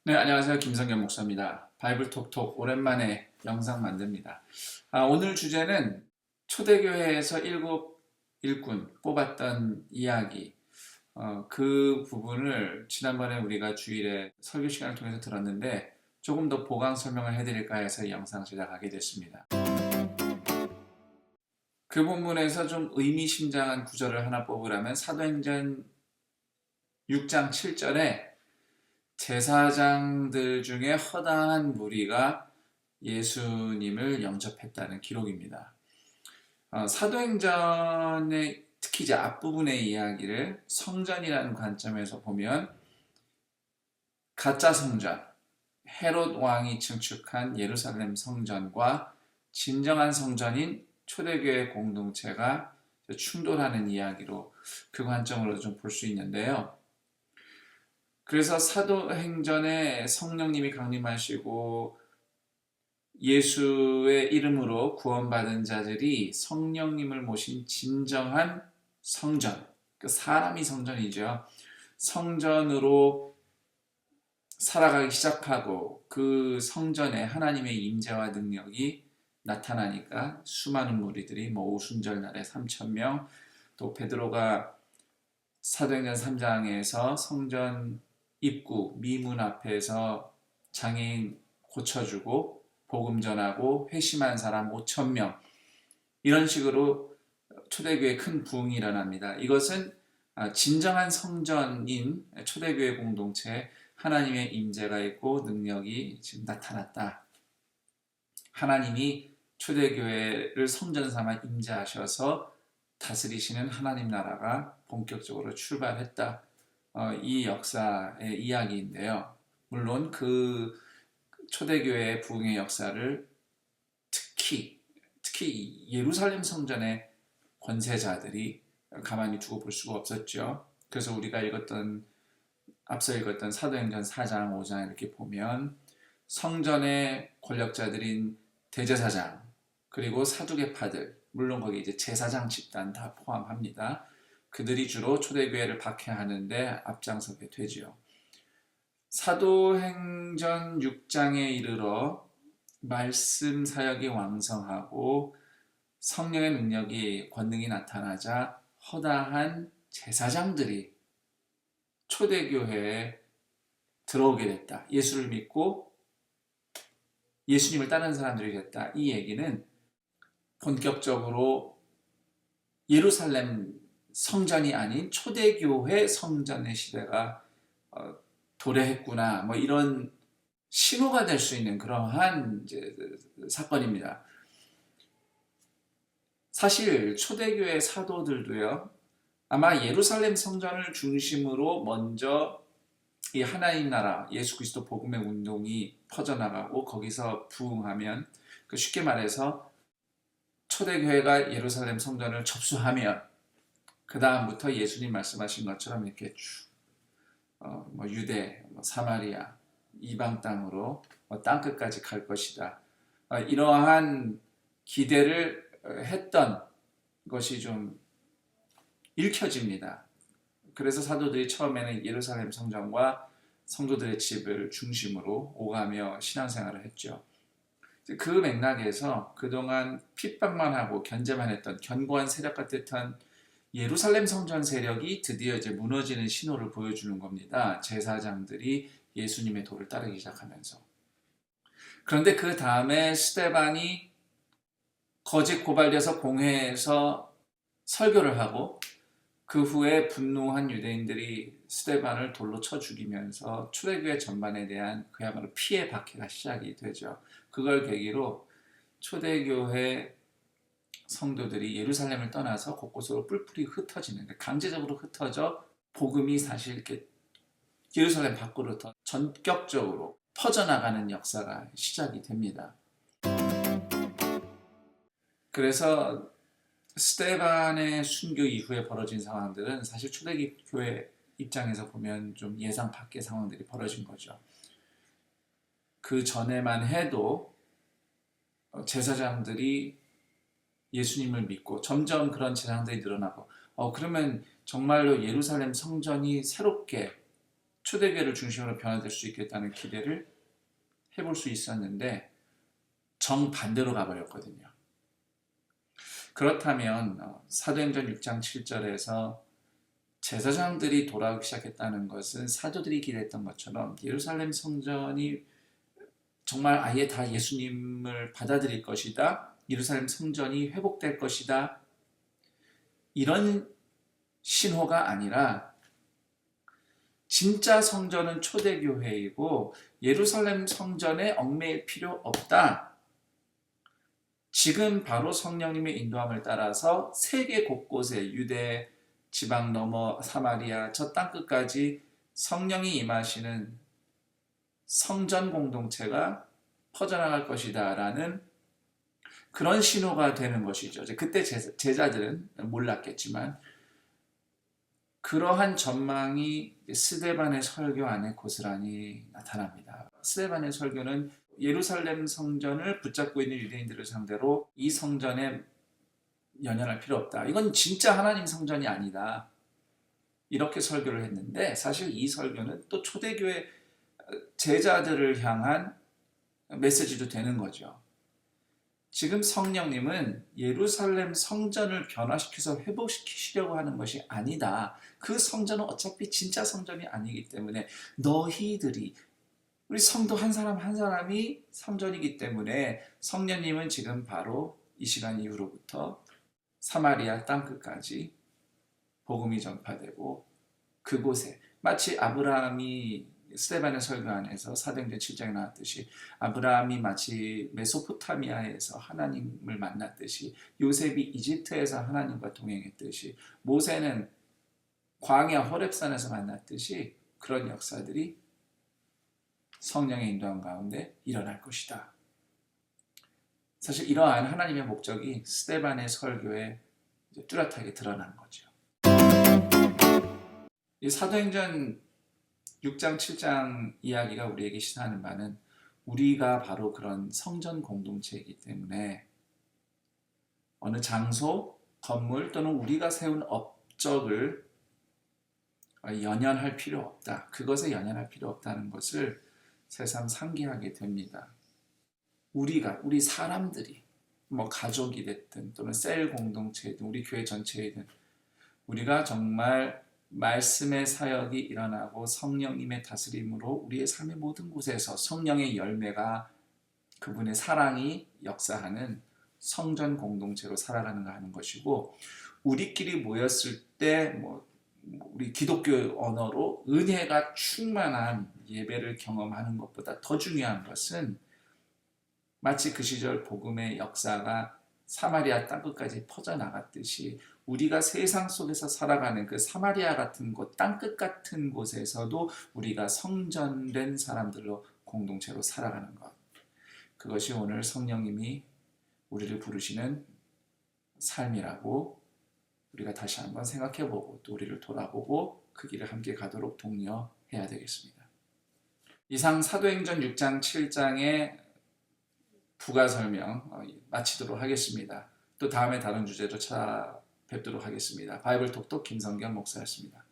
네, 안녕하세요. 김성겸 목사입니다. 바이블 톡톡 오랜만에 영상 만듭니다. 오늘 주제는 초대교회에서 일곱 일꾼 뽑았던 이야기. 그 부분을 지난번에 우리가 주일에 설교 시간을 통해서 들었는데 조금 더 보강 설명을 해드릴까 해서 이 영상 제작하게 됐습니다. 그 본문에서 좀 의미심장한 구절을 하나 뽑으라면 사도행전 6장 7절에 제사장들 중에 허다한 무리가 예수님을 영접했다는 기록입니다. 사도행전의 특히 이제 앞부분의 이야기를 성전이라는 관점에서 보면 가짜 성전, 헤롯 왕이 증축한 예루살렘 성전과 진정한 성전인 초대교회 공동체가 충돌하는 이야기로 그 관점으로 좀 볼 수 있는데요. 그래서 사도행전에 성령님이 강림하시고 예수의 이름으로 구원받은 자들이 성령님을 모신 진정한 성전, 그 사람이 성전이죠. 성전으로 살아가기 시작하고 그 성전에 하나님의 임재와 능력이 나타나니까 수많은 무리들이 오순절 날에 3,000명, 또 베드로가 사도행전 3장에서 성전 입구 미문 앞에서 장애인 고쳐주고 복음 전하고 회심한 사람 5,000명, 이런 식으로 초대교회 큰 부흥이 일어납니다. 이것은 진정한 성전인 초대교회 공동체에 하나님의 임재가 있고 능력이 지금 나타났다. 하나님이 초대교회를 성전 삼아 임재하셔서 다스리시는 하나님 나라가 본격적으로 출발했다. 이 역사의 이야기인데요. 물론 그 초대교회의 부흥의 역사를 특히 예루살렘 성전의 권세자들이 가만히 두고 볼 수가 없었죠. 그래서 우리가 앞서 읽었던 사도행전 4장, 5장 이렇게 보면 성전의 권력자들인 대제사장 그리고 사두개파들, 물론 거기 이제 제사장 집단 다 포함합니다. 그들이 주로 초대교회를 박해하는데 앞장서게 되지요. 사도행전 6장에 이르러 말씀 사역이 왕성하고 성령의 능력이 권능이 나타나자 허다한 제사장들이 초대교회에 들어오게 됐다. 예수를 믿고 예수님을 따르는 사람들이 됐다. 이 얘기는 본격적으로 예루살렘 성전이 아닌 초대교회 성전의 시대가 도래했구나, 이런 신호가 될 수 있는 그러한 이제 사건입니다. 사실 초대교회 사도들도요, 아마 예루살렘 성전을 중심으로 먼저 이 하나님 나라 예수 그리스도 복음의 운동이 퍼져나가고 거기서 부흥하면, 쉽게 말해서 초대교회가 예루살렘 성전을 접수하면 그 다음부터 예수님 말씀하신 것처럼 이렇게 쭉 유대, 사마리아, 이방 땅으로 땅끝까지 갈 것이다. 이러한 기대를 했던 것이 좀 읽혀집니다. 그래서 사도들이 처음에는 예루살렘 성전과 성도들의 집을 중심으로 오가며 신앙생활을 했죠. 그 맥락에서 그동안 핍박만 하고 견제만 했던 견고한 세력 같았던 예루살렘 성전 세력이 드디어 이제 무너지는 신호를 보여주는 겁니다. 제사장들이 예수님의 도를 따르기 시작하면서. 그런데 그 다음에 스데반이 거짓 고발돼서 공회에서 설교를 하고 그 후에 분노한 유대인들이 스데반을 돌로 쳐 죽이면서 초대교회 전반에 대한 그야말로 피해 박해가 시작이 되죠. 그걸 계기로 초대교회 성도들이 예루살렘을 떠나서 곳곳으로 뿔뿔이 흩어지는, 강제적으로 흩어져 복음이 사실 이렇게 예루살렘 밖으로 더 전격적으로 퍼져나가는 역사가 시작이 됩니다. 그래서 스데반의 순교 이후에 벌어진 상황들은 사실 초대교회 입장에서 보면 좀 예상 밖의 상황들이 벌어진 거죠. 그 전에만 해도 제사장들이 예수님을 믿고 점점 그런 제사장들이 늘어나고 그러면 정말로 예루살렘 성전이 새롭게 초대교회를 중심으로 변화될 수 있겠다는 기대를 해볼 수 있었는데 정반대로 가버렸거든요. 그렇다면 사도행전 6장 7절에서 제사장들이 돌아오기 시작했다는 것은 사도들이 기대했던 것처럼 예루살렘 성전이 정말 아예 다 예수님을 받아들일 것이다. 예루살렘 성전이 회복될 것이다. 이런 신호가 아니라 진짜 성전은 초대교회이고 예루살렘 성전에 얽매일 필요 없다. 지금 바로 성령님의 인도함을 따라서 세계 곳곳에 유대 지방 넘어 사마리아 저 땅끝까지 성령이 임하시는 성전 공동체가 퍼져나갈 것이다 라는 그런 신호가 되는 것이죠. 그때 제자들은 몰랐겠지만 그러한 전망이 스데반의 설교 안에 고스란히 나타납니다. 스데반의 설교는 예루살렘 성전을 붙잡고 있는 유대인들을 상대로 이 성전에 연연할 필요 없다. 이건 진짜 하나님 성전이 아니다. 이렇게 설교를 했는데 사실 이 설교는 또 초대교회 제자들을 향한 메시지도 되는 거죠. 지금 성령님은 예루살렘 성전을 변화시켜서 회복시키시려고 하는 것이 아니다. 그 성전은 어차피 진짜 성전이 아니기 때문에 너희들이 우리 성도 한 사람 한 사람이 성전이기 때문에 성령님은 지금 바로 이 시간 이후로부터 사마리아 땅끝까지 복음이 전파되고 그곳에 마치 아브라함이 스데반의 설교 안에서 사도행전 7장에 나왔듯이 아브라함이 마치 메소포타미아에서 하나님을 만났듯이 요셉이 이집트에서 하나님과 동행했듯이 모세는 광야 호렙산에서 만났듯이 그런 역사들이 성령의 인도함 가운데 일어날 것이다. 사실 이러한 하나님의 목적이 스데반의 설교에 뚜렷하게 드러난 거죠. 이 사도행전 6장, 7장 이야기가 우리에게 시사하는 바는 우리가 바로 그런 성전 공동체이기 때문에 어느 장소, 건물 또는 우리가 세운 업적을 연연할 필요 없다. 그것에 연연할 필요 없다는 것을 새삼 상기하게 됩니다. 우리 사람들이 가족이 됐든 또는 셀 공동체이든 우리 교회 전체이든 우리가 정말 말씀의 사역이 일어나고 성령님의 다스림으로 우리의 삶의 모든 곳에서 성령의 열매가 그분의 사랑이 역사하는 성전 공동체로 살아가는가 하는 것이고 우리끼리 모였을 때 우리 기독교 언어로 은혜가 충만한 예배를 경험하는 것보다 더 중요한 것은 마치 그 시절 복음의 역사가 사마리아 땅끝까지 퍼져나갔듯이 우리가 세상 속에서 살아가는 그 사마리아 같은 곳, 땅끝 같은 곳에서도 우리가 성전된 사람들로 공동체로 살아가는 것. 그것이 오늘 성령님이 우리를 부르시는 삶이라고 우리가 다시 한번 생각해보고 또 우리를 돌아보고 그 길을 함께 가도록 독려해야 되겠습니다. 이상 사도행전 6장, 7장의 부가 설명 마치도록 하겠습니다. 또 다음에 다른 주제로 찾아뵙도록 하겠습니다. 바이블 톡톡 김성경 목사였습니다.